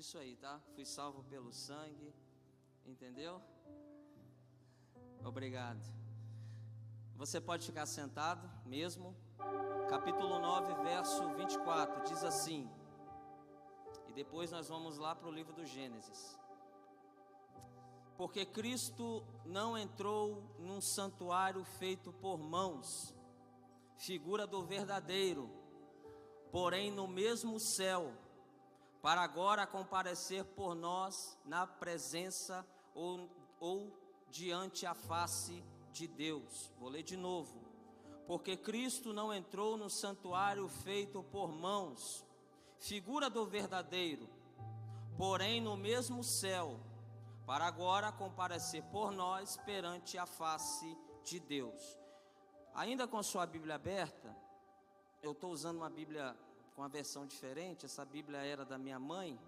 isso aí, tá? Fui salvo pelo sangue, entendeu? Obrigado. Você pode ficar sentado mesmo. Capítulo 9, verso 24, diz assim. E depois nós vamos lá para o livro do Gênesis. Porque Cristo não entrou num santuário feito por mãos, figura do verdadeiro, porém no mesmo céu, para agora comparecer por nós na presença ou diante a face de Deus. Vou ler de novo. Porque Cristo não entrou no santuário feito por mãos, figura do verdadeiro, porém no mesmo céu, para agora comparecer por nós perante a face de Deus. Ainda com sua Bíblia aberta, eu estou usando uma Bíblia com uma versão diferente. Essa Bíblia era da minha mãe.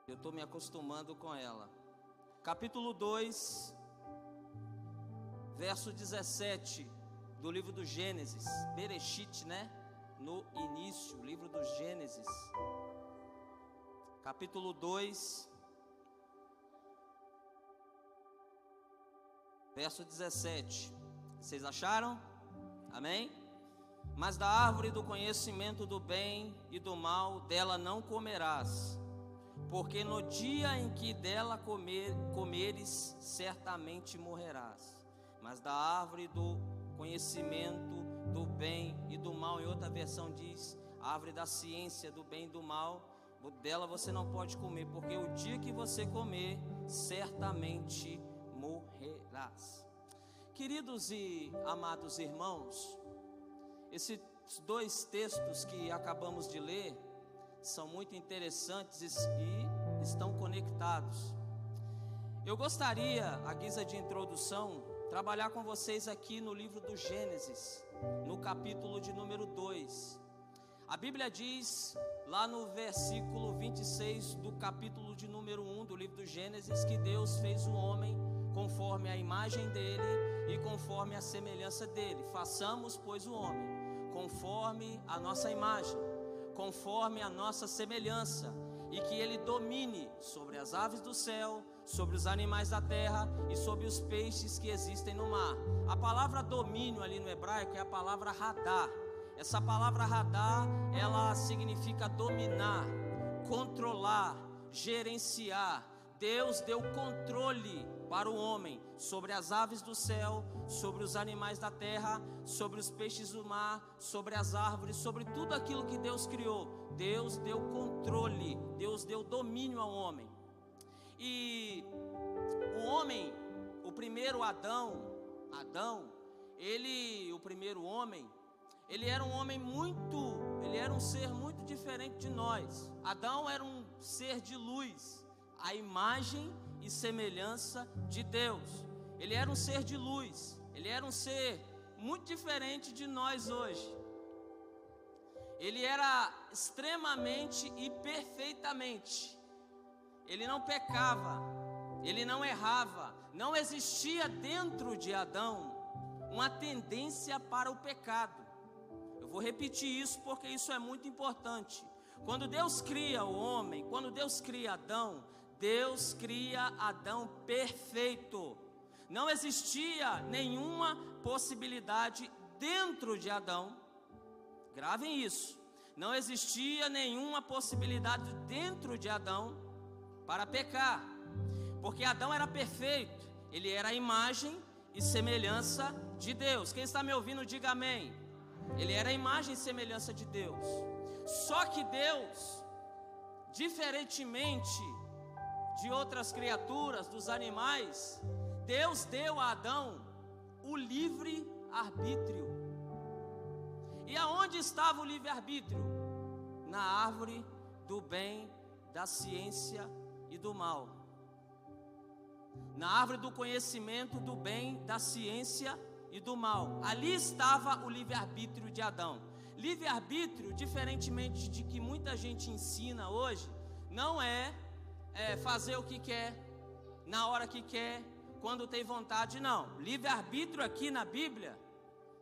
Eu estou me acostumando com ela. Capítulo 2, verso 17 do livro do Gênesis. Bereshit, né? No início, livro do Gênesis. Capítulo 2, verso 17. Vocês acharam? Amém? Mas da árvore do conhecimento do bem e do mal, dela não comerás, porque no dia em que dela comeres, certamente morrerás. Mas da árvore do conhecimento do bem e do mal, em outra versão diz, a árvore da ciência do bem e do mal, dela você não pode comer, porque o dia que você comer, certamente morrerás. Queridos e amados irmãos, esses dois textos que acabamos de ler são muito interessantes e estão conectados. Eu gostaria, à guisa de introdução, trabalhar com vocês aqui no livro do Gênesis, no capítulo de número 2. A Bíblia diz, lá no versículo 26 do capítulo de número 1 do livro do Gênesis, que Deus fez o homem conforme a imagem dele e conforme a semelhança dele. Façamos, pois, o homem conforme a nossa imagem, conforme a nossa semelhança, e que ele domine sobre as aves do céu, sobre os animais da terra e sobre os peixes que existem no mar. A palavra domínio ali no hebraico é a palavra radar. Essa palavra radar, ela significa dominar, controlar, gerenciar. Deus deu controle para o homem sobre as aves do céu, sobre os animais da terra, sobre os peixes do mar, sobre as árvores, sobre tudo aquilo que Deus criou. Deus deu controle, Deus deu domínio ao homem. E o homem, o primeiro Adão, o primeiro homem, ele era um ser muito diferente de nós. Adão era um ser de luz, a imagem e semelhança de Deus. Ele era um ser de luz, ele era um ser muito diferente de nós hoje. Ele era extremamente e perfeitamente. Ele não pecava, ele não errava. Não existia dentro de Adão uma tendência para o pecado. Eu vou repetir isso porque isso é muito importante. Quando Deus cria o homem, quando Deus cria Adão, Deus cria Adão perfeito. Não existia nenhuma possibilidade dentro de Adão. Gravem isso. Não existia nenhuma possibilidade dentro de Adão para pecar, porque Adão era perfeito. Ele era a imagem e semelhança de Deus. Quem está me ouvindo, diga amém. Ele era a imagem e semelhança de Deus. Só que Deus, diferentemente de outras criaturas, dos animais, Deus deu a Adão o livre arbítrio. E aonde estava o livre arbítrio? Na árvore do bem, da ciência e do mal. Na árvore do conhecimento do bem, da ciência e do mal. Ali estava o livre-arbítrio de Adão. Livre-arbítrio, diferentemente de que muita gente ensina hoje, não é fazer o que quer, na hora que quer, quando tem vontade, não. Livre-arbítrio aqui na Bíblia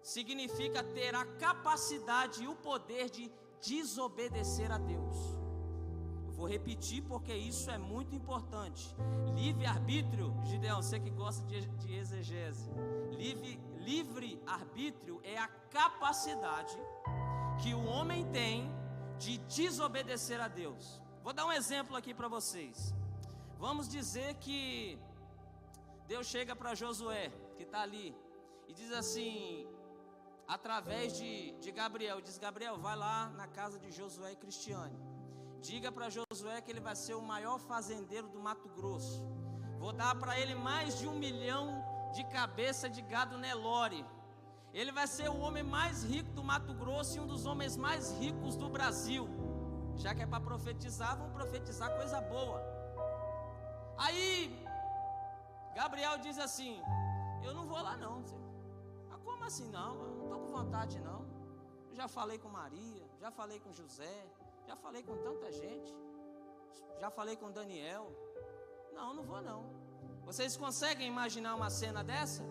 significa ter a capacidade e o poder de desobedecer a Deus. Eu vou repetir porque isso é muito importante. Livre-arbítrio, Gideão, você que gosta de exegese, livre-arbítrio é a capacidade que o homem tem de desobedecer a Deus. Vou dar um exemplo aqui para vocês. Vamos dizer que Deus chega para Josué, que está ali, e diz assim, através de Gabriel, diz: Gabriel, vai lá na casa de Josué e Cristiane, diga para Josué que ele vai ser o maior fazendeiro do Mato Grosso, vou dar para ele mais de 1 milhão de cabeça de gado Nelore, ele vai ser o homem mais rico do Mato Grosso e um dos homens mais ricos do Brasil. Já que é para profetizar, vamos profetizar coisa boa. Aí Gabriel diz assim: eu não vou lá não, Senhor. Mas como assim não? Eu não estou com vontade não. Eu já falei com Maria, já falei com José, já falei com tanta gente, já falei com Daniel. Não vou não. Vocês conseguem imaginar uma cena dessa?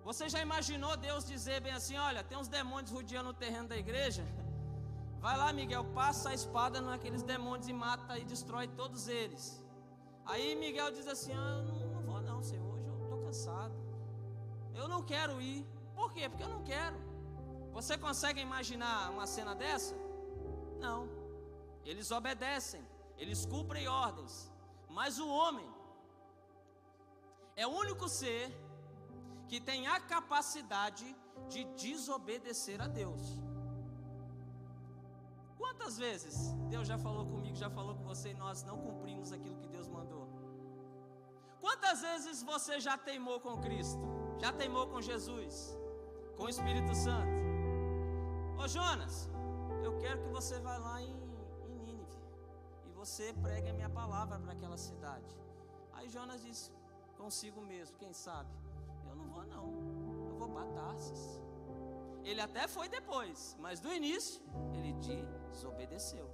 Você já imaginou Deus dizer bem assim: olha, tem uns demônios rodeando o terreno da igreja? Vai lá, Miguel, passa a espada naqueles demônios e mata e destrói todos eles. Aí Miguel diz assim: eu não vou não, Senhor, hoje eu estou cansado, eu não quero ir. Por quê? Porque eu não quero. Você consegue imaginar uma cena dessa? Não. Eles obedecem, eles cumprem ordens. Mas o homem é o único ser que tem a capacidade de desobedecer a Deus. Quantas vezes Deus já falou comigo, já falou com você, e nós não cumprimos aquilo que Deus mandou? Quantas vezes você já teimou com Cristo? Já teimou com Jesus? Com o Espírito Santo? Ô Jonas, eu quero que você vá lá em Nínive e você pregue a minha palavra para aquela cidade. Aí Jonas disse consigo mesmo: quem sabe? Eu não vou não, eu vou para Tarsis. Ele até foi depois, mas do início ele desobedeceu.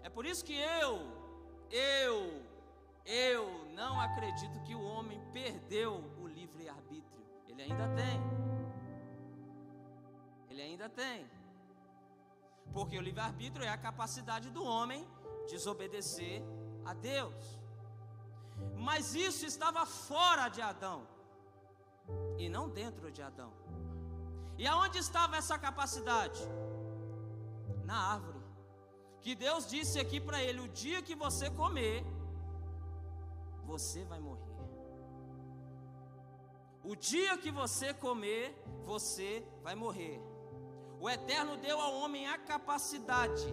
É por isso que eu não acredito que o homem perdeu o livre-arbítrio. Ele ainda tem. Ele ainda tem. Porque o livre-arbítrio é a capacidade do homem desobedecer a Deus. Mas isso estava fora de Adão e não dentro de Adão. E aonde estava essa capacidade? Na árvore. Que Deus disse aqui para ele: o dia que você comer, você vai morrer. O dia que você comer, você vai morrer. O Eterno deu ao homem a capacidade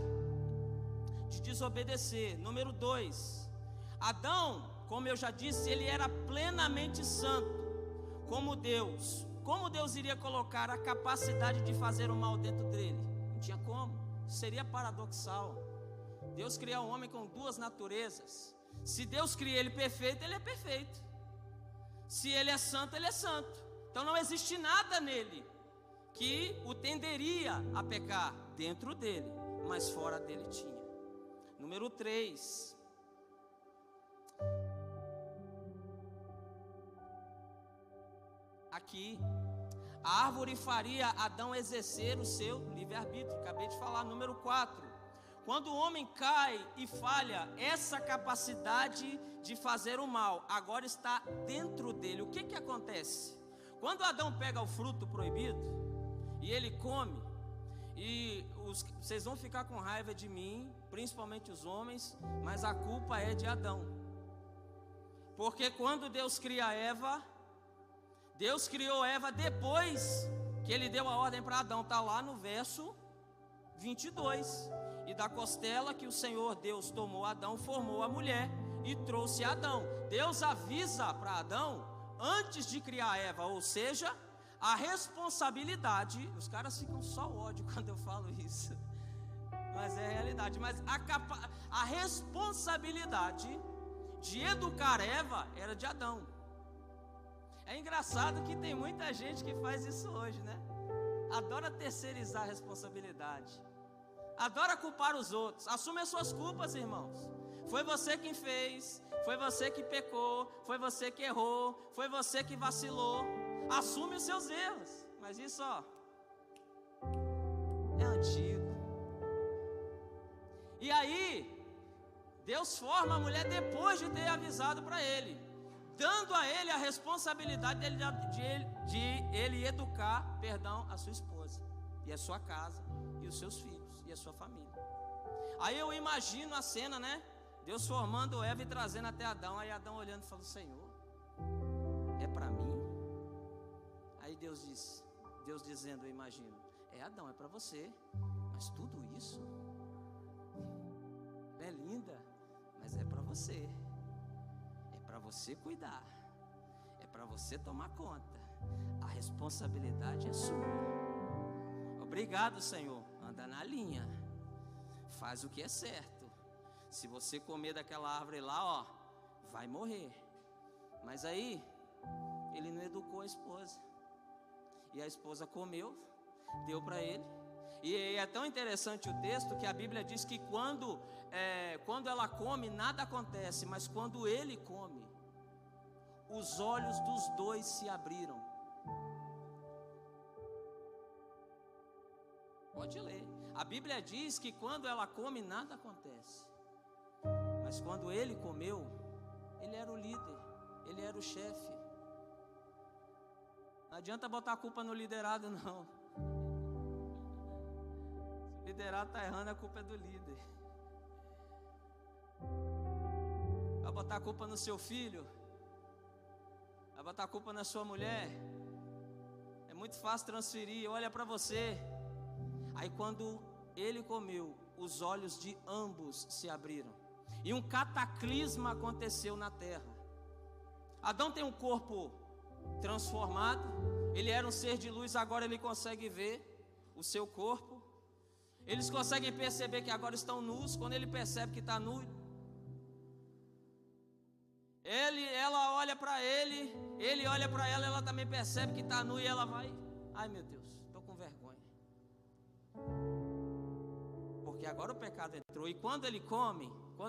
de desobedecer. Número 2, Adão, como eu já disse, ele era plenamente santo, como Deus. Como Deus iria colocar a capacidade de fazer o mal dentro dele? Não tinha como, seria paradoxal. Deus cria o homem com 2 naturezas. Se Deus cria ele perfeito, ele é perfeito. Se ele é santo, ele é santo. Então não existe nada nele que o tenderia a pecar dentro dele, mas fora dele tinha. Número 3. Aqui, a árvore faria Adão exercer o seu livre-arbítrio. Acabei de falar. Número 4. Quando o homem cai e falha, essa capacidade de fazer o mal agora está dentro dele. O que acontece? Quando Adão pega o fruto proibido e ele come, e vocês vão ficar com raiva de mim, principalmente os homens, mas a culpa é de Adão. Porque quando Deus cria Eva, Deus criou Eva depois que ele deu a ordem para Adão. Está lá no verso 22. E da costela que o Senhor Deus tomou Adão, formou a mulher e trouxe Adão. Deus avisa para Adão antes de criar Eva, ou seja, a responsabilidade. Os caras ficam só ódio quando eu falo isso, mas é a realidade. Mas a responsabilidade de educar Eva era de Adão. É engraçado que tem muita gente que faz isso hoje, né? Adora terceirizar a responsabilidade, adora culpar os outros. Assume as suas culpas, irmãos. Foi você quem fez, foi você que pecou, foi você que errou, foi você que vacilou. Assume os seus erros. Mas isso, ó, é aí, Deus forma a mulher depois de ter avisado para ele, dando a ele a responsabilidade de ele educar, a sua esposa, e a sua casa, e os seus filhos, e a sua família. Aí eu imagino a cena, né? Deus formando Eva e trazendo até Adão. Aí Adão olhando e falou: Senhor, é para mim? Aí Deus dizendo, eu imagino: Adão, é para você, mas tudo isso é linda, mas é para você. É para você cuidar, é para você tomar conta. A responsabilidade é sua. Obrigado, Senhor. Anda na linha, faz o que é certo. Se você comer daquela árvore lá, vai morrer. Mas aí ele não educou a esposa, e a esposa comeu, deu para ele. E é tão interessante o texto que a Bíblia diz que quando ela come, nada acontece, mas quando ele come, os olhos dos dois se abriram. Pode ler. A Bíblia diz que quando ela come, nada acontece, mas quando ele comeu, ele era o líder, ele era o chefe. Não adianta botar a culpa no liderado, não. Se o liderado está errando, a culpa é do líder. Vai botar a culpa no seu filho, vai botar a culpa na sua mulher. É muito fácil transferir. Olha para você. Aí quando ele comeu, os olhos de ambos se abriram, e um cataclisma aconteceu na terra. Adão tem um corpo transformado, ele era um ser de luz, agora ele consegue ver o seu corpo. Eles conseguem perceber que agora estão nus. Quando ele percebe que está nu, ela olha para ele, ele olha para ela, ela também percebe que está nu, e ela vai: ai meu Deus, estou com vergonha, porque agora o pecado entrou. E quando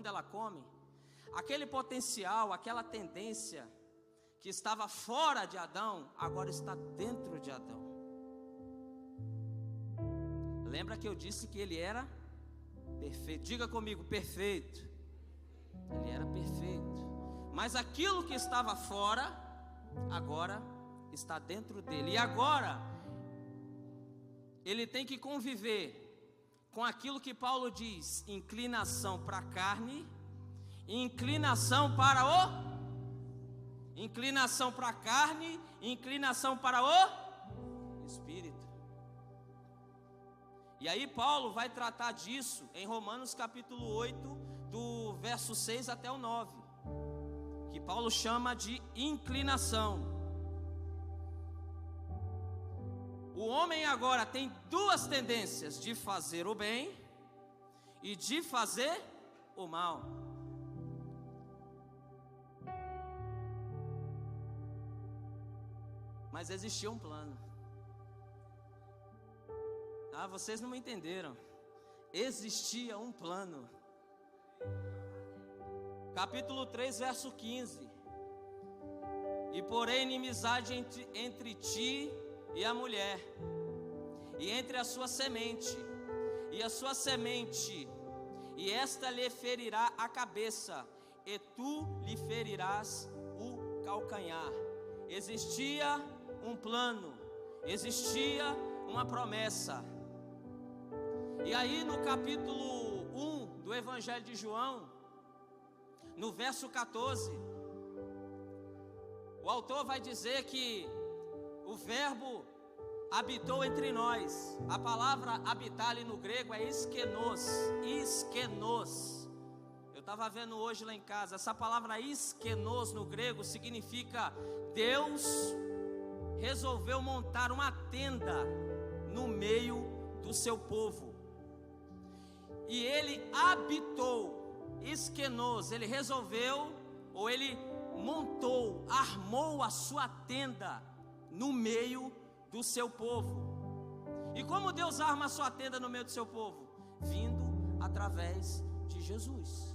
ela come, aquele potencial, aquela tendência que estava fora de Adão, agora está dentro de Adão. Lembra que eu disse que ele era perfeito? Diga comigo: perfeito. Ele era perfeito, mas aquilo que estava fora, agora está dentro dele. E agora ele tem que conviver com aquilo que Paulo diz: inclinação para a carne, inclinação para a carne, inclinação para o Espírito. E aí Paulo vai tratar disso em Romanos capítulo 8, do verso 6 até o 9, que Paulo chama de inclinação. O homem agora tem duas tendências: de fazer o bem e de fazer o mal. Mas existia um plano. Vocês não me entenderam. Existia um plano. Capítulo 3, verso 15: e porém inimizade entre ti e a mulher, e entre a sua semente e a sua semente, e esta lhe ferirá a cabeça, e tu lhe ferirás o calcanhar. Existia um plano, existia uma promessa. E aí no capítulo 1 do Evangelho de João, no verso 14, o autor vai dizer que o verbo habitou entre nós. A palavra habitar ali no grego é iskenos. Eu estava vendo hoje lá em casa, essa palavra iskenos no grego significa: Deus resolveu montar uma tenda no meio do seu povo, e ele habitou. Iskenos, ele resolveu, ou ele montou, armou a sua tenda no meio do seu povo. E como Deus arma a sua tenda no meio do seu povo? Vindo através de Jesus.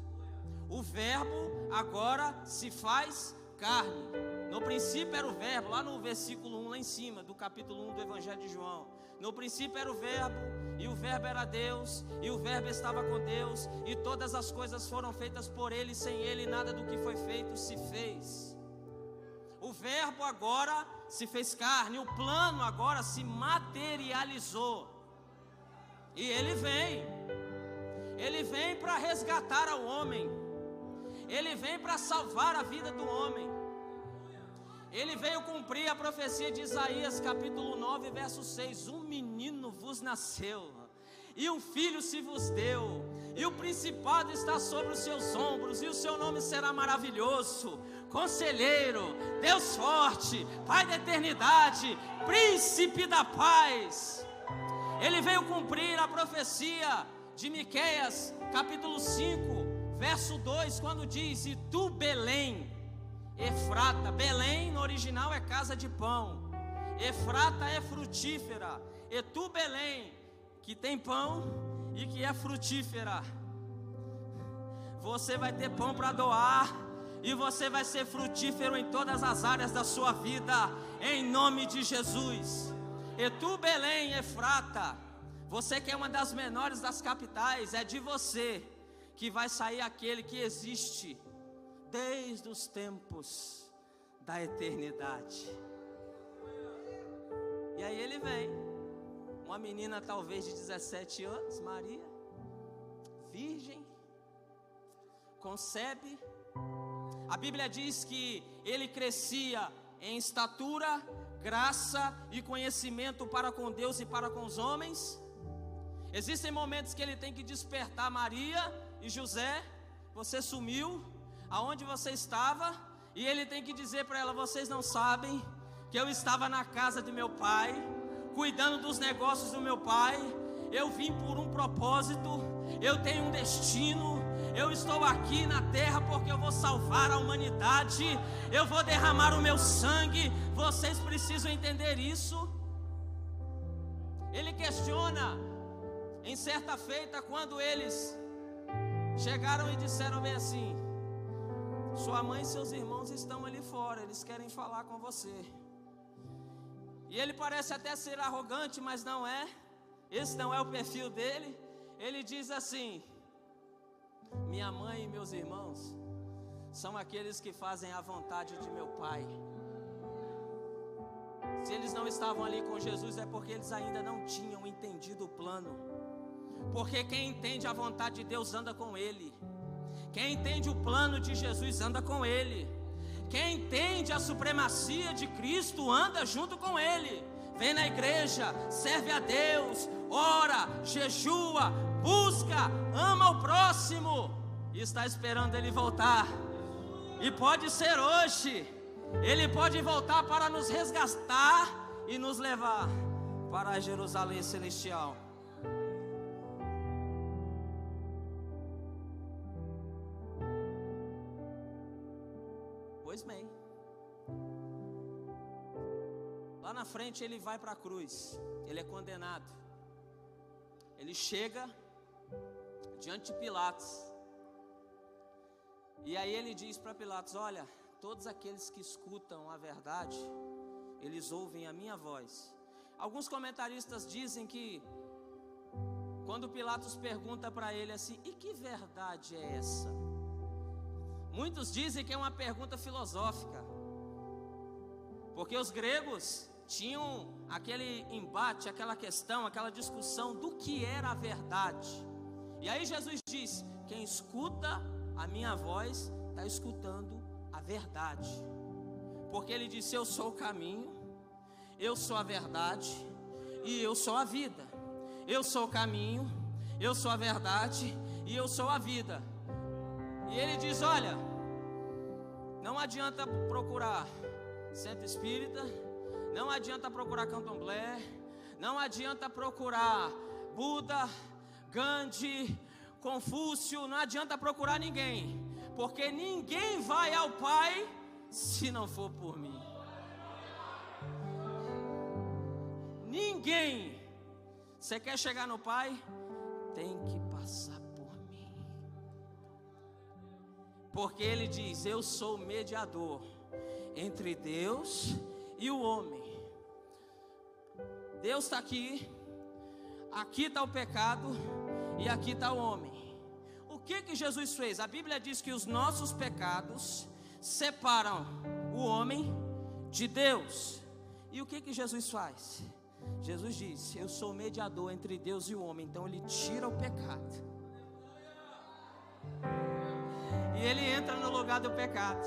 O verbo agora se faz carne. No princípio era o verbo, lá no versículo 1, lá em cima do capítulo 1 do Evangelho de João. No princípio era o Verbo, e o Verbo era Deus, e o Verbo estava com Deus, e todas as coisas foram feitas por Ele, sem Ele nada do que foi feito se fez. O Verbo agora se fez carne, o plano agora se materializou. E Ele vem para resgatar ao homem, Ele vem para salvar a vida do homem. Ele veio cumprir a profecia de Isaías capítulo 9 verso 6, um menino vos nasceu, e um filho se vos deu, e o principado está sobre os seus ombros, e o seu nome será maravilhoso, Conselheiro, Deus forte, Pai da eternidade, Príncipe da paz. Ele veio cumprir a profecia de Miqueias capítulo 5 verso 2, quando diz: e tu, Belém, Efrata, Belém no original é casa de pão, Efrata é frutífera, e tu, Belém, que tem pão e que é frutífera, você vai ter pão para doar, e você vai ser frutífero em todas as áreas da sua vida, em nome de Jesus. E tu, Belém, Efrata, você que é uma das menores das capitais, é de você que vai sair aquele que existe desde os tempos da eternidade. E aí ele vem, uma menina talvez de 17 anos, Maria, virgem, concebe. A Bíblia diz que ele crescia em estatura, graça e conhecimento para com Deus e para com os homens. Existem momentos que ele tem que despertar Maria e José: você sumiu, aonde você estava? E ele tem que dizer para ela: vocês não sabem que eu estava na casa de meu pai, cuidando dos negócios do meu pai. Eu vim por um propósito, eu tenho um destino, eu estou aqui na terra porque eu vou salvar a humanidade, eu vou derramar o meu sangue. Vocês precisam entender isso. Ele questiona em certa feita, quando eles chegaram e disseram bem assim: sua mãe e seus irmãos estão ali fora, eles querem falar com você. E ele parece até ser arrogante, mas não é. Esse não é o perfil dele. Ele diz assim: minha mãe e meus irmãos são aqueles que fazem a vontade de meu pai. Se eles não estavam ali com Jesus, é porque eles ainda não tinham entendido o plano. Porque quem entende a vontade de Deus anda com Ele. Quem entende o plano de Jesus anda com Ele. Quem entende a supremacia de Cristo anda junto com Ele. Vem na igreja, serve a Deus, ora, jejua, busca, ama o próximo, e está esperando Ele voltar. E pode ser hoje. Ele pode voltar para nos resgatar e nos levar para a Jerusalém celestial. Pois bem, lá na frente ele vai para a cruz, ele é condenado, ele chega diante de Pilatos, e aí ele diz para Pilatos: olha, todos aqueles que escutam a verdade, eles ouvem a minha voz. Alguns comentaristas dizem que quando Pilatos pergunta para ele assim: e que verdade é essa? Muitos dizem que é uma pergunta filosófica, porque os gregos tinham aquele embate, aquela questão, aquela discussão do que era a verdade. E aí Jesus diz: quem escuta a minha voz está escutando a verdade, porque ele disse: eu sou o caminho, eu sou a verdade e eu sou a vida. Eu sou o caminho, eu sou a verdade e eu sou a vida. E ele diz: olha, não adianta procurar centro espírita, não adianta procurar candomblé, não adianta procurar Buda, Gandhi, Confúcio, não adianta procurar ninguém, porque ninguém vai ao Pai se não for por mim. Ninguém. Você quer chegar no Pai? Tem que passar por mim. Porque ele diz: eu sou o mediador entre Deus e o homem. Deus está aqui, aqui está o pecado e aqui está o homem. O que Jesus fez? A Bíblia diz que os nossos pecados separam o homem de Deus. E o que Jesus faz? Jesus diz: eu sou mediador entre Deus e o homem. Então ele tira o pecado e ele entra no lugar do pecado,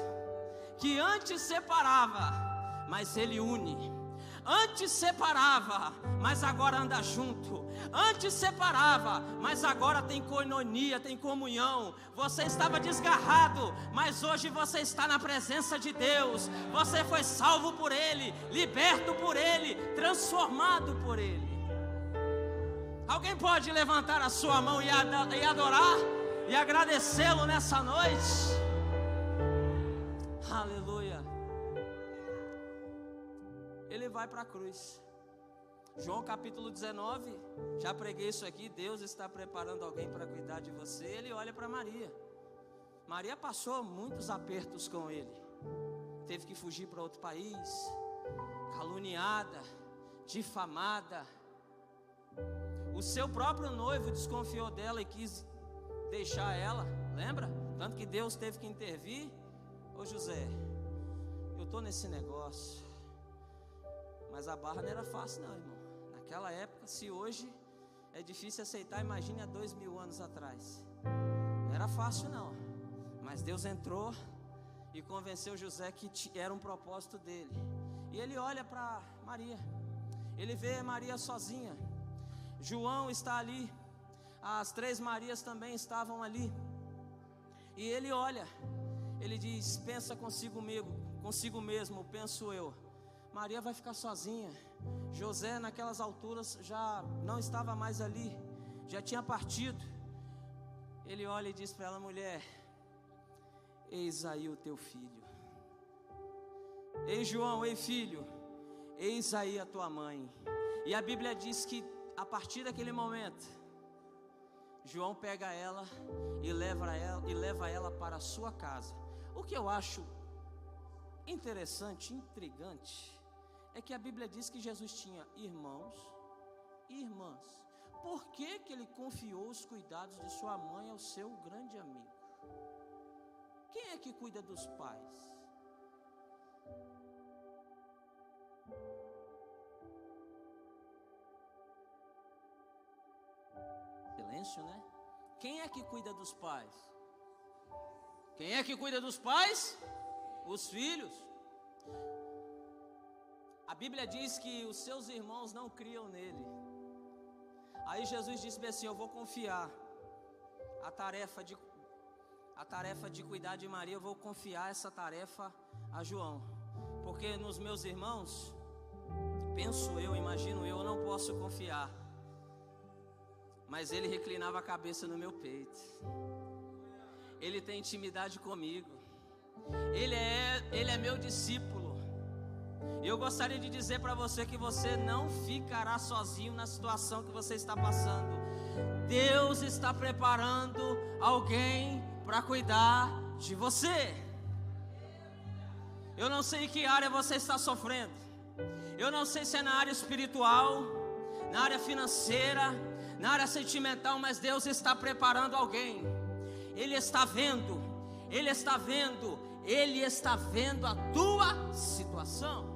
que antes separava, mas ele une. Antes separava, mas agora anda junto. Antes separava, mas agora tem koinonia, tem comunhão. Você estava desgarrado, mas hoje você está na presença de Deus. Você foi salvo por Ele, liberto por Ele, transformado por Ele. Alguém pode levantar a sua mão e adorar e agradecê-lo nessa noite? Aleluia. Ele vai para a cruz. João capítulo 19, já preguei isso aqui. Deus está preparando alguém para cuidar de você. Ele olha para Maria. Maria passou muitos apertos com ele. Teve que fugir para outro país, caluniada, difamada. O seu próprio noivo desconfiou dela e quis deixar ela, lembra? Tanto que Deus teve que intervir. Ô José, eu estou nesse negócio, mas a barra não era fácil não, irmão. Naquela época, se hoje é difícil aceitar, imagine há 2000 anos atrás. Não era fácil não, mas Deus entrou e convenceu José que era um propósito dele. E ele olha para Maria, ele vê Maria sozinha. João está ali, as 3 Marias também estavam ali. E ele olha, ele diz: pensa consigo mesmo, penso eu, Maria vai ficar sozinha. José naquelas alturas já não estava mais ali, já tinha partido. Ele olha e diz para ela: mulher, eis aí o teu filho. Ei João, ei filho, eis aí a tua mãe. E a Bíblia diz que a partir daquele momento, João pega ela e leva ela para a sua casa. O que eu acho interessante, intrigante, é que a Bíblia diz que Jesus tinha irmãos e irmãs. Por que ele confiou os cuidados de sua mãe ao seu grande amigo? Quem é que cuida dos pais? Silêncio, né? Quem é que cuida dos pais? Quem é que cuida dos pais? Os filhos. A Bíblia diz que os seus irmãos não criam nele. Aí Jesus disse assim: eu vou confiar a tarefa de cuidar de Maria, eu vou confiar essa tarefa a João. Porque nos meus irmãos, penso eu, imagino eu não posso confiar. Mas ele reclinava a cabeça no meu peito. Ele tem intimidade comigo. Ele é meu discípulo. Eu gostaria de dizer para você que você não ficará sozinho na situação que você está passando. Deus está preparando alguém para cuidar de você. Eu não sei em que área você está sofrendo. Eu não sei se é na área espiritual, na área financeira, na área sentimental, mas Deus está preparando alguém. Ele está vendo a tua situação.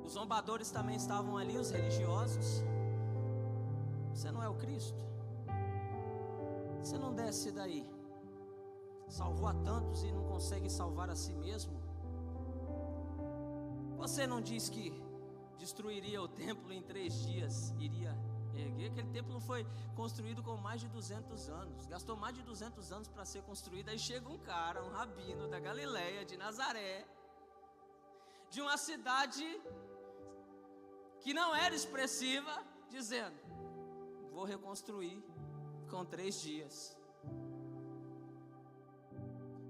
Os zombadores também estavam ali, os religiosos. Você não é o Cristo? Você não desce daí? Salvou a tantos e não consegue salvar a si mesmo? Você não diz que destruiria o templo em 3 dias, iria erguer? Aquele templo não foi construído com mais de 200 anos, gastou mais de 200 anos para ser construído. Aí chega um cara, um rabino da Galileia, de Nazaré, de uma cidade que não era expressiva, dizendo: vou reconstruir com 3 dias.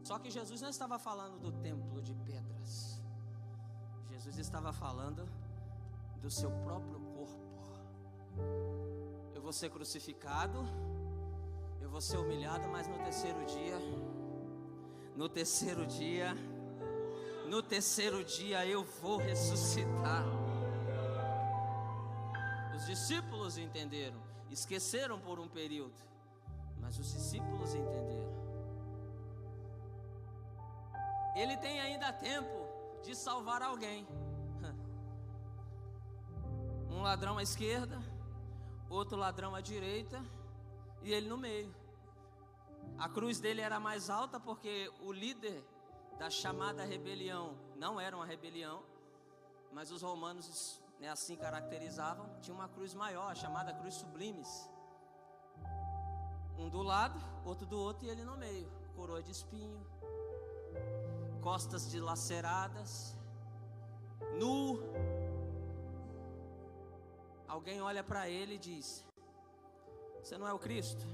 Só que Jesus não estava falando do templo de pedras. Jesus estava falando do seu próprio corpo. Eu vou ser crucificado, eu vou ser humilhado, mas no terceiro dia, no terceiro dia eu vou ressuscitar. Os discípulos entenderam, esqueceram por um período, mas os discípulos entenderam. Ele tem ainda tempo de salvar alguém. Um ladrão à esquerda, outro ladrão à direita, e ele no meio. A cruz dele era mais alta porque o líder da chamada rebelião não era uma rebelião, mas os romanos, né, assim caracterizavam. Tinha uma cruz maior, a chamada cruz sublimes. Um do lado, outro do outro, e ele no meio. Coroa de espinho, costas dilaceradas, nu. Alguém olha para ele e diz: você não é o Cristo?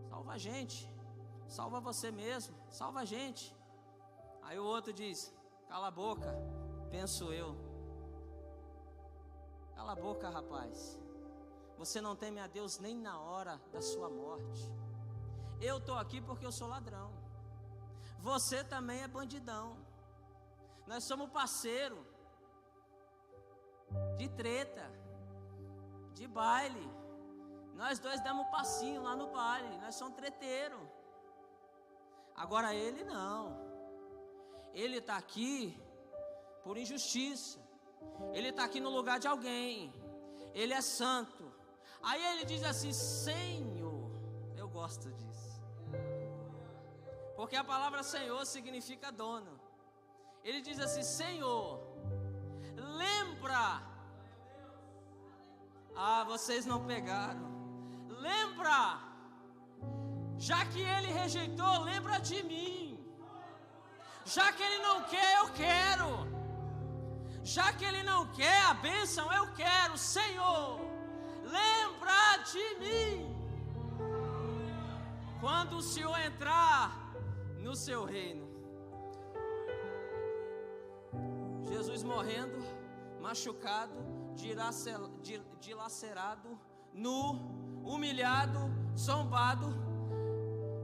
Salva a gente, salva você mesmo, salva a gente. Aí o outro diz: cala a boca, penso eu. Cala a boca, rapaz, você não teme a Deus nem na hora da sua morte. Eu estou aqui porque eu sou ladrão, você também é bandidão. Nós somos parceiro de treta, de baile. Nós dois damos um passinho lá no baile, nós somos treteiros. Agora ele não. Ele está aqui por injustiça. Ele está aqui no lugar de alguém. Ele é santo. Aí ele diz assim: Senhor. Eu gosto disso, porque a palavra Senhor significa dono. Ele diz assim: Senhor, lembra. Ah, vocês não pegaram. Lembra. Já que ele rejeitou, lembra de mim. Já que ele não quer, eu quero. Já que ele não quer a bênção, eu quero. Senhor, lembra de mim quando o Senhor entrar no seu reino. Jesus morrendo, machucado, dilacerado, nu, humilhado, zombado,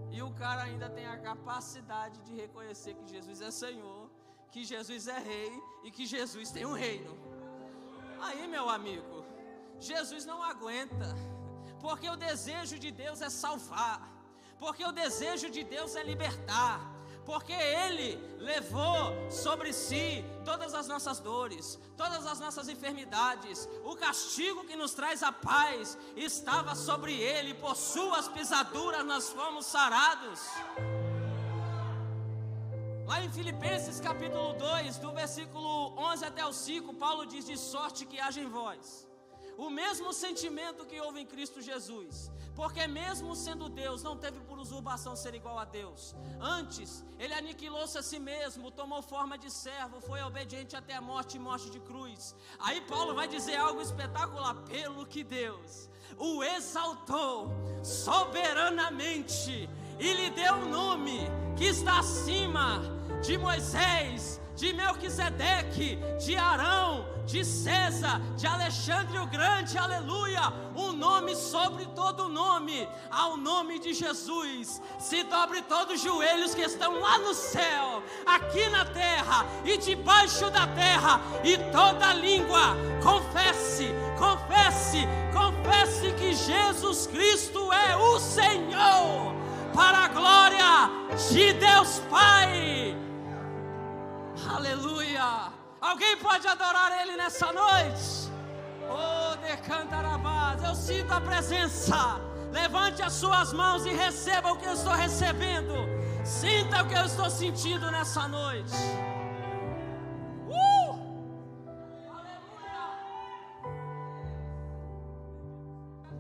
e o cara ainda tem a capacidade de reconhecer que Jesus é Senhor, que Jesus é Rei e que Jesus tem um reino. Aí, meu amigo, Jesus não aguenta, porque o desejo de Deus é salvar, porque o desejo de Deus é libertar, porque Ele levou sobre si todas as nossas dores, todas as nossas enfermidades. O castigo que nos traz a paz estava sobre Ele, por suas pisaduras nós fomos sarados. Lá em Filipenses capítulo 2, do versículo 11 até o 5, Paulo diz: de sorte que haja em vós o mesmo sentimento que houve em Cristo Jesus, porque mesmo sendo Deus, não teve por usurpação ser igual a Deus. Antes, Ele aniquilou-se a si mesmo, tomou forma de servo, foi obediente até a morte e morte de cruz. Aí Paulo vai dizer algo espetacular: pelo que Deus o exaltou soberanamente e lhe deu um nome que está acima de Moisés, de Melquisedeque, de Arão, de César, de Alexandre o Grande, aleluia. Um nome sobre todo nome, ao nome de Jesus se dobre todos os joelhos que estão lá no céu, aqui na terra e debaixo da terra, e toda língua confesse, confesse, confesse que Jesus Cristo é o Senhor, para a glória de Deus Pai. Aleluia. Alguém pode adorar Ele nessa noite? Oh, decantarabás. Eu sinto a presença. Levante as suas mãos e receba o que eu estou recebendo. Sinta o que eu estou sentindo nessa noite.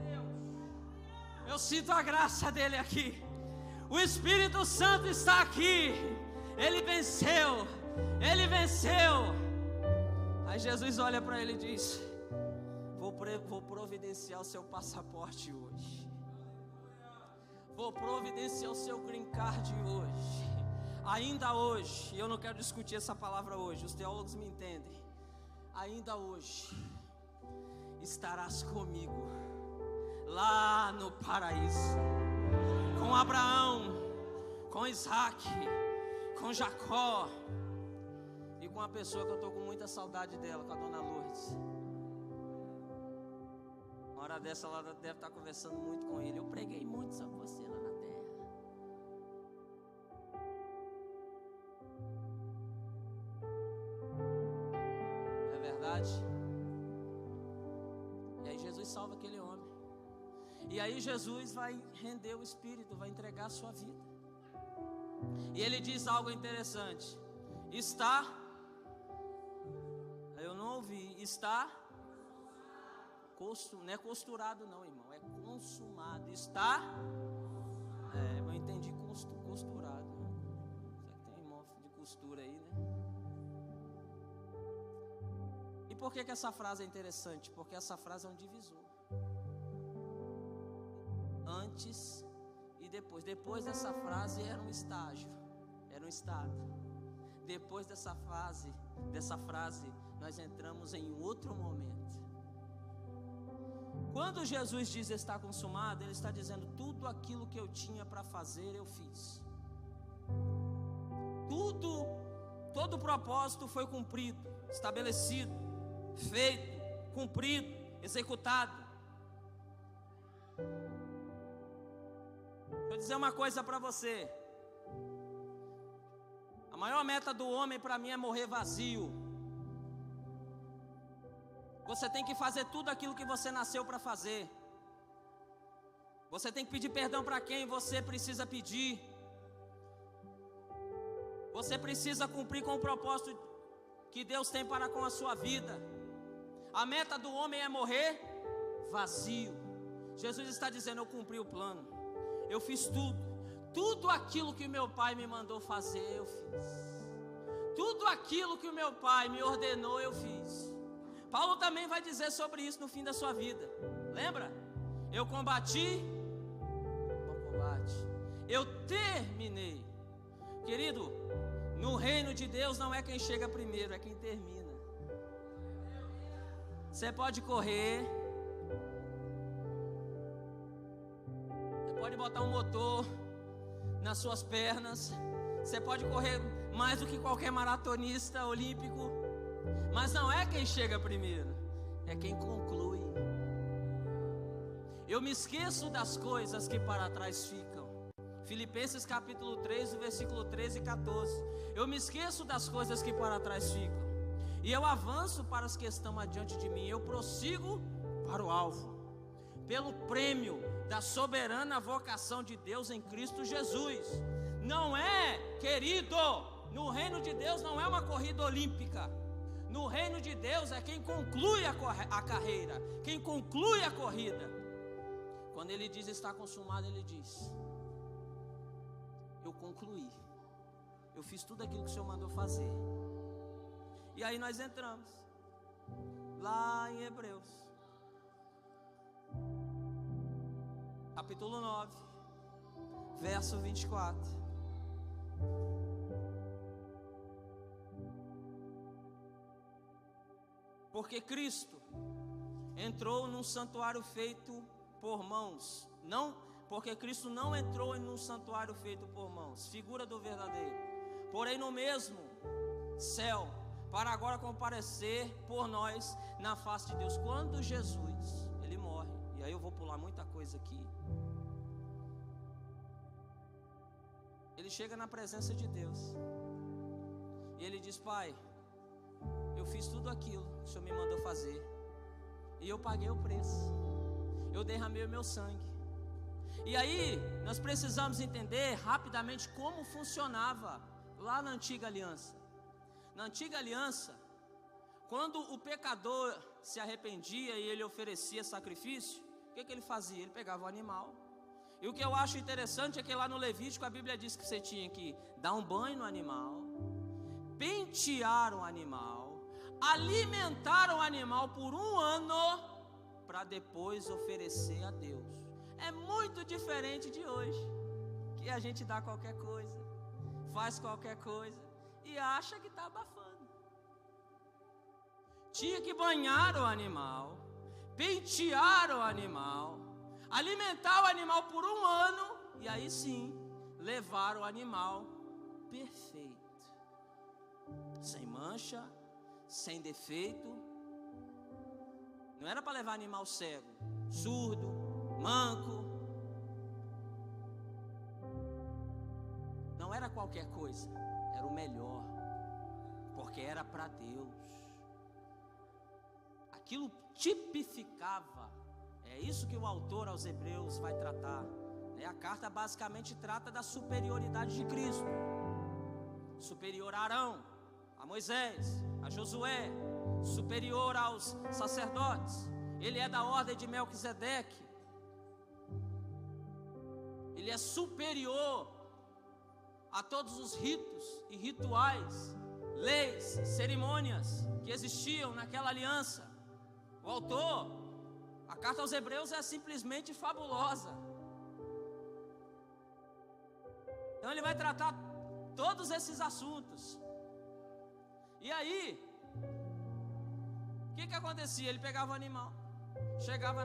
Aleluia. Eu sinto a graça dele aqui. O Espírito Santo está aqui. Ele venceu. Ele venceu. Aí Jesus olha para ele e diz: vou providenciar o seu passaporte hoje. Vou providenciar o seu green card hoje. Ainda hoje, eu não quero discutir essa palavra hoje, os teólogos me entendem. Ainda hoje estarás comigo lá no paraíso, com Abraão, com Isaac, com Jacó e com a pessoa que eu estou com muita saudade dela, com a dona Lourdes. Uma hora dessa ela deve estar conversando muito com ele. Eu preguei muito sobre você lá na terra. Não é verdade? E aí Jesus salva aquele homem. E aí Jesus vai render o Espírito, vai entregar a sua vida. E ele diz algo interessante. Eu não ouvi. Não é costurado não, irmão. É consumado. Eu entendi costurado. Será que tem irmão de costura aí, né? E por que essa frase é interessante? Porque essa frase é um divisor. Antes e depois. Depois dessa frase era um estágio, era um estado. Depois dessa frase, nós entramos em outro momento. Quando Jesus diz está consumado, Ele está dizendo tudo aquilo que eu tinha para fazer, eu fiz. Todo o propósito foi cumprido, estabelecido, feito, cumprido, executado. Vou dizer uma coisa para você. A maior meta do homem para mim é morrer vazio. Você tem que fazer tudo aquilo que você nasceu para fazer. Você tem que pedir perdão para quem você precisa pedir. Você precisa cumprir com o propósito que Deus tem para com a sua vida. A meta do homem é morrer vazio. Jesus está dizendo, eu cumpri o plano. Eu fiz tudo aquilo que meu pai me mandou fazer, eu fiz. Tudo aquilo que o meu pai me ordenou, eu fiz. Paulo também vai dizer sobre isso no fim da sua vida. Lembra? Eu combati o bom combate. Eu terminei. Querido, no reino de Deus não é quem chega primeiro, é quem termina. Você pode correr. Pode botar um motor nas suas pernas. Você pode correr mais do que qualquer maratonista olímpico. Mas não é quem chega primeiro, é quem conclui. Eu me esqueço das coisas que para trás ficam. Filipenses capítulo 3, o versículo 13 e 14. Eu me esqueço das coisas que para trás ficam. E eu avanço para as que estão adiante de mim. Eu prossigo para o alvo, pelo prêmio da soberana vocação de Deus em Cristo Jesus. Não é, querido, no reino de Deus não é uma corrida olímpica. No reino de Deus é quem conclui a carreira, quem conclui a corrida. Quando ele diz está consumado, ele diz, eu concluí, eu fiz tudo aquilo que o Senhor mandou fazer. E aí nós entramos lá em Hebreus capítulo 9, verso 24. Porque Cristo entrou num santuário feito por mãos. Não, porque Cristo não entrou em um santuário feito por mãos, figura do verdadeiro. Porém no mesmo céu, para agora comparecer por nós na face de Deus. Quando Jesus, ele morre, e aí eu vou pular muita coisa aqui. Ele chega na presença de Deus. E ele diz, Pai, eu fiz tudo aquilo que o Senhor me mandou fazer. E eu paguei o preço. Eu derramei o meu sangue. E aí, nós precisamos entender rapidamente como funcionava lá na antiga aliança. Na antiga aliança, quando o pecador se arrependia e ele oferecia sacrifício, o que ele fazia? Ele pegava o animal. E o que eu acho interessante é que lá no Levítico a Bíblia diz que você tinha que dar um banho no animal, pentear o animal, alimentar o animal por 1 ano, para depois oferecer a Deus. É muito diferente de hoje, que a gente dá qualquer coisa, faz qualquer coisa e acha que está abafando. Tinha que banhar o animal, pentear o animal, alimentar o animal por 1 ano, e aí sim, levar o animal perfeito, sem mancha, sem defeito. Não era para levar animal cego, surdo, manco. Não era qualquer coisa, era o melhor, porque era para Deus. Aquilo tipificava, é isso que o autor aos Hebreus vai tratar, né? A carta basicamente trata da superioridade de Cristo, superior a Arão, a Moisés, a Josué, superior aos sacerdotes. Ele é da ordem de Melquisedeque, ele é superior a todos os ritos e rituais, leis, cerimônias que existiam naquela aliança. O autor, a carta aos Hebreus é simplesmente fabulosa. Então ele vai tratar todos esses assuntos. E aí, o que acontecia? Ele pegava o animal, chegava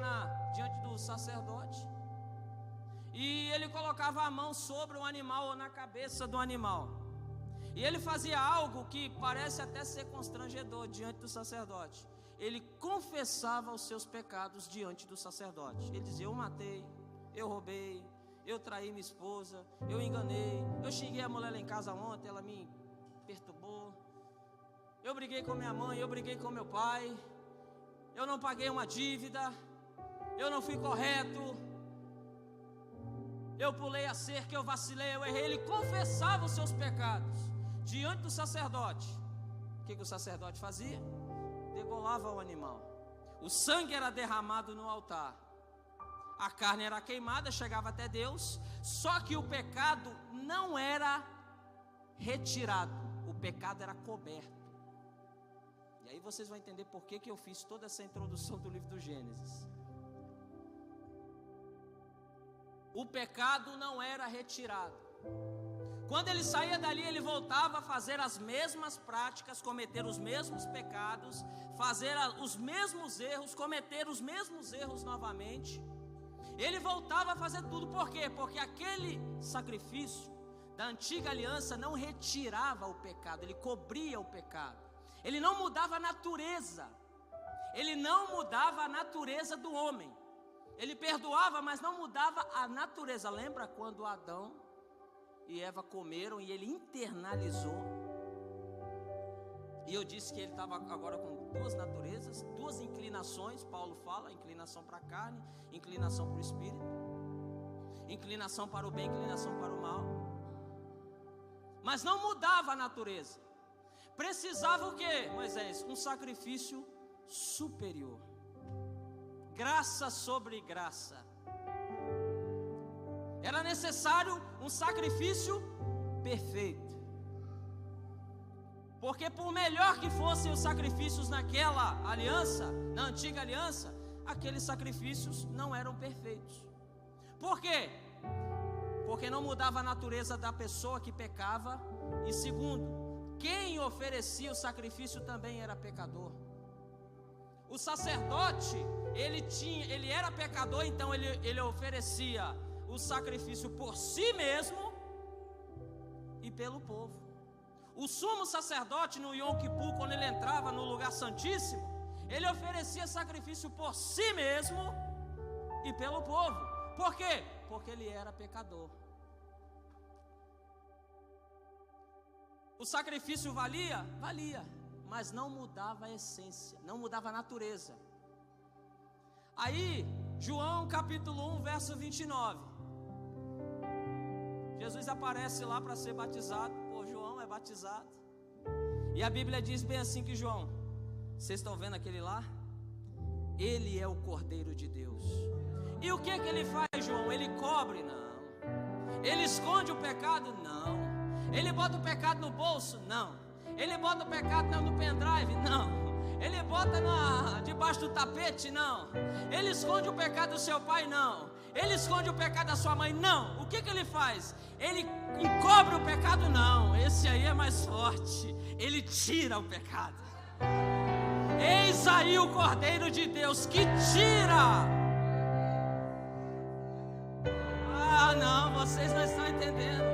diante do sacerdote, e ele colocava a mão sobre o animal ou na cabeça do animal. E ele fazia algo que parece até ser constrangedor diante do sacerdote. Ele confessava os seus pecados diante do sacerdote. Ele dizia: eu matei, eu roubei, eu traí minha esposa, eu enganei, eu xinguei a mulher lá em casa ontem, ela me perturbou, eu briguei com minha mãe, eu briguei com meu pai, eu não paguei uma dívida, eu não fui correto, eu pulei a cerca, eu vacilei, eu errei. Ele confessava os seus pecados diante do sacerdote. O que o sacerdote fazia? Degolava o animal. O sangue era derramado no altar, a carne era queimada, chegava até Deus. Só que o pecado não era retirado, o pecado era coberto. E aí vocês vão entender por que eu fiz toda essa introdução do livro do Gênesis. O pecado não era retirado. Quando ele saía dali, ele voltava a fazer as mesmas práticas, cometer os mesmos pecados, fazer os mesmos erros, cometer os mesmos erros novamente. Ele voltava a fazer tudo, por quê? Porque aquele sacrifício da antiga aliança não retirava o pecado, ele cobria o pecado. Ele não mudava a natureza, ele não mudava a natureza do homem. Ele perdoava, mas não mudava a natureza. Lembra quando Adão e Eva comeram e ele internalizou? E eu disse que ele estava agora com duas naturezas, duas inclinações. Paulo fala: inclinação para a carne, inclinação para o espírito, inclinação para o bem, inclinação para o mal. Mas não mudava a natureza. Precisava o quê, Moisés? Um sacrifício superior. Graça sobre graça. Era necessário um sacrifício perfeito. Porque por melhor que fossem os sacrifícios naquela aliança, na antiga aliança, aqueles sacrifícios não eram perfeitos. Por quê? Porque não mudava a natureza da pessoa que pecava. E segundo, quem oferecia o sacrifício também era pecador. O sacerdote, ele era pecador, então ele oferecia o sacrifício por si mesmo e pelo povo. O sumo sacerdote no Yom Kippur, quando ele entrava no lugar santíssimo, ele oferecia sacrifício por si mesmo e pelo povo. Por quê? Porque ele era pecador. O sacrifício valia? Valia, mas não mudava a essência, não mudava a natureza. Aí, João capítulo 1, verso 29. Jesus aparece lá para ser batizado. Pô, João é batizado. E a Bíblia diz bem assim que João, vocês estão vendo aquele lá? Ele é o Cordeiro de Deus. E o que ele faz, João? Ele cobre? Não. Ele esconde o pecado? Não. Ele bota o pecado no bolso? Não. Ele bota o pecado no pendrive? Não. Ele bota debaixo do tapete? Não. Ele esconde o pecado do seu pai? Não. Ele esconde o pecado da sua mãe? Não. O que ele faz? Ele encobre o pecado? Não. Esse aí é mais forte. Ele tira o pecado. Eis aí o Cordeiro de Deus que tira. Ah, não, vocês não estão entendendo.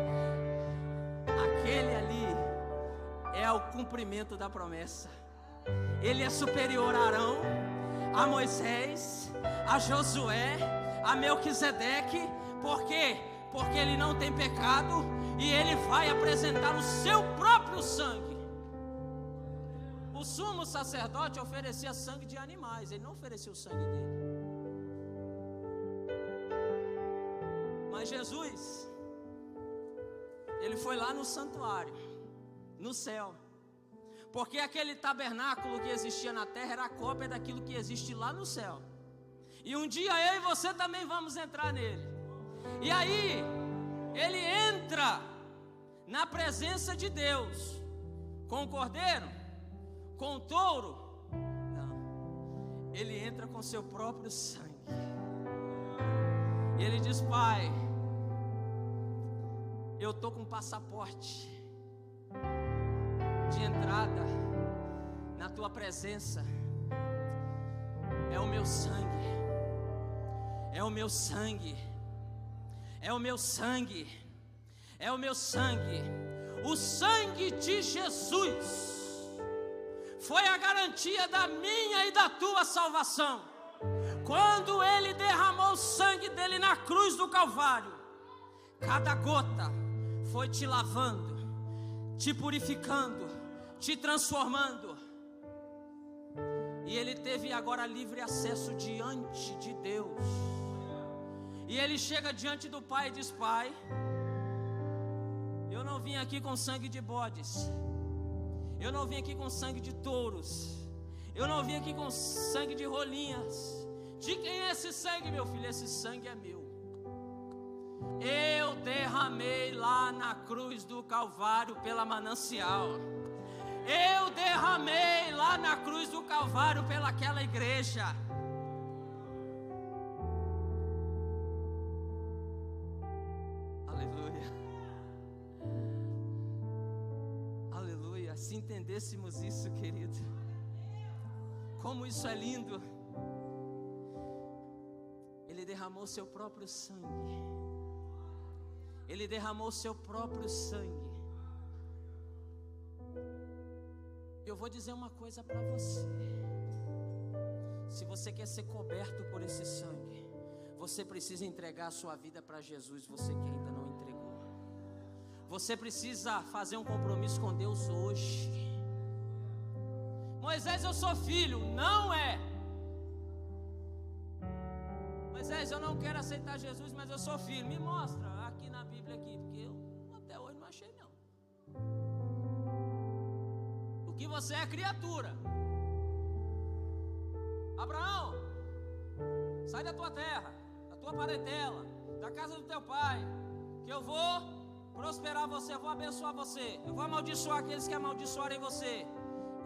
Aquele o cumprimento da promessa. Ele é superior a Arão, a Moisés, a Josué, a Melquisedeque. Por quê? Porque ele não tem pecado e ele vai apresentar o seu próprio sangue. O sumo sacerdote oferecia sangue de animais, ele não oferecia o sangue dele. Mas Jesus, ele foi lá no santuário, no céu, porque aquele tabernáculo que existia na terra era a cópia daquilo que existe lá no céu. E um dia eu e você também vamos entrar nele. E aí, ele entra na presença de Deus, com o cordeiro, com o touro. Não, ele entra com seu próprio sangue. E ele diz: Pai, eu estou com um passaporte de entrada na tua presença. É o meu sangue, é o meu sangue, é o meu sangue, é o meu sangue. O sangue de Jesus foi a garantia da minha e da tua salvação. Quando ele derramou o sangue dele na cruz do Calvário, cada gota foi te lavando, te purificando, te transformando. E ele teve agora livre acesso diante de Deus. E ele chega diante do Pai e diz: Pai, eu não vim aqui com sangue de bodes, eu não vim aqui com sangue de touros, eu não vim aqui com sangue de rolinhas. De quem é esse sangue, meu filho? Esse sangue é meu. Eu derramei lá na cruz do Calvário pela manancial. Eu derramei lá na cruz do Calvário pelaquela igreja. Aleluia. Aleluia. Se entendêssemos isso, querido, como isso é lindo. Ele derramou seu próprio sangue. Ele derramou seu próprio sangue. Eu vou dizer uma coisa para você. Se você quer ser coberto por esse sangue, você precisa entregar a sua vida para Jesus, você que ainda não entregou. Você precisa fazer um compromisso com Deus hoje. Moisés, eu sou filho. Não é. Moisés, eu não quero aceitar Jesus, mas eu sou filho. Me mostra aqui na Bíblia aqui, porque eu até hoje não achei não. O que você é criatura. Abraão, sai da tua terra, da tua parentela, da casa do teu pai, que eu vou prosperar você, eu vou abençoar você, eu vou amaldiçoar aqueles que amaldiçoarem você,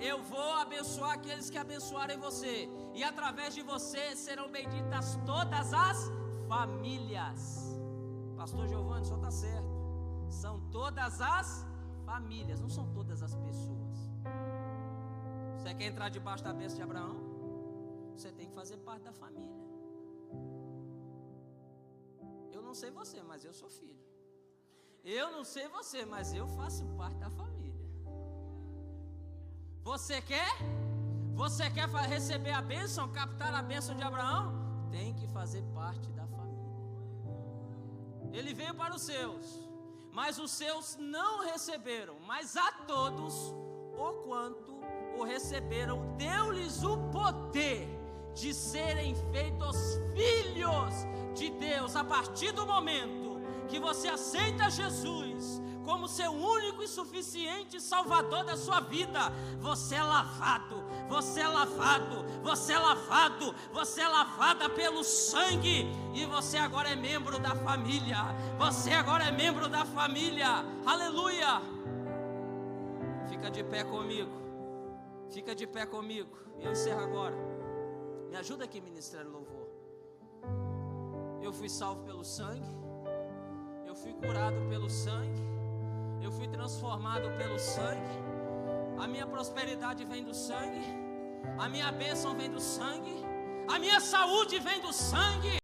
eu vou abençoar aqueles que abençoarem você, e através de você serão benditas todas as famílias. Pastor Giovanni, o senhor está certo, são todas as famílias, não são todas as pessoas. Você quer entrar debaixo da bênção de Abraão? Você tem que fazer parte da família. Eu não sei você, mas eu sou filho. Eu não sei você, mas eu faço parte da família. Você quer? Você quer receber a bênção, captar a bênção de Abraão? Tem que fazer parte da família. Ele veio para os seus, mas os seus não receberam. Mas a todos, o quanto o receberam, deu-lhes o poder de serem feitos filhos de Deus. A partir do momento que você aceita Jesus como seu único e suficiente Salvador da sua vida, você é lavado, você é lavado, você é lavado, você é lavada pelo sangue, e você agora é membro da família. Você agora é membro da família. Aleluia. Fica de pé comigo. Fica de pé comigo. Eu encerro agora. Me ajuda aqui, ministério louvor. Eu fui salvo pelo sangue. Eu fui curado pelo sangue. Eu fui transformado pelo sangue. A minha prosperidade vem do sangue. A minha bênção vem do sangue. A minha saúde vem do sangue.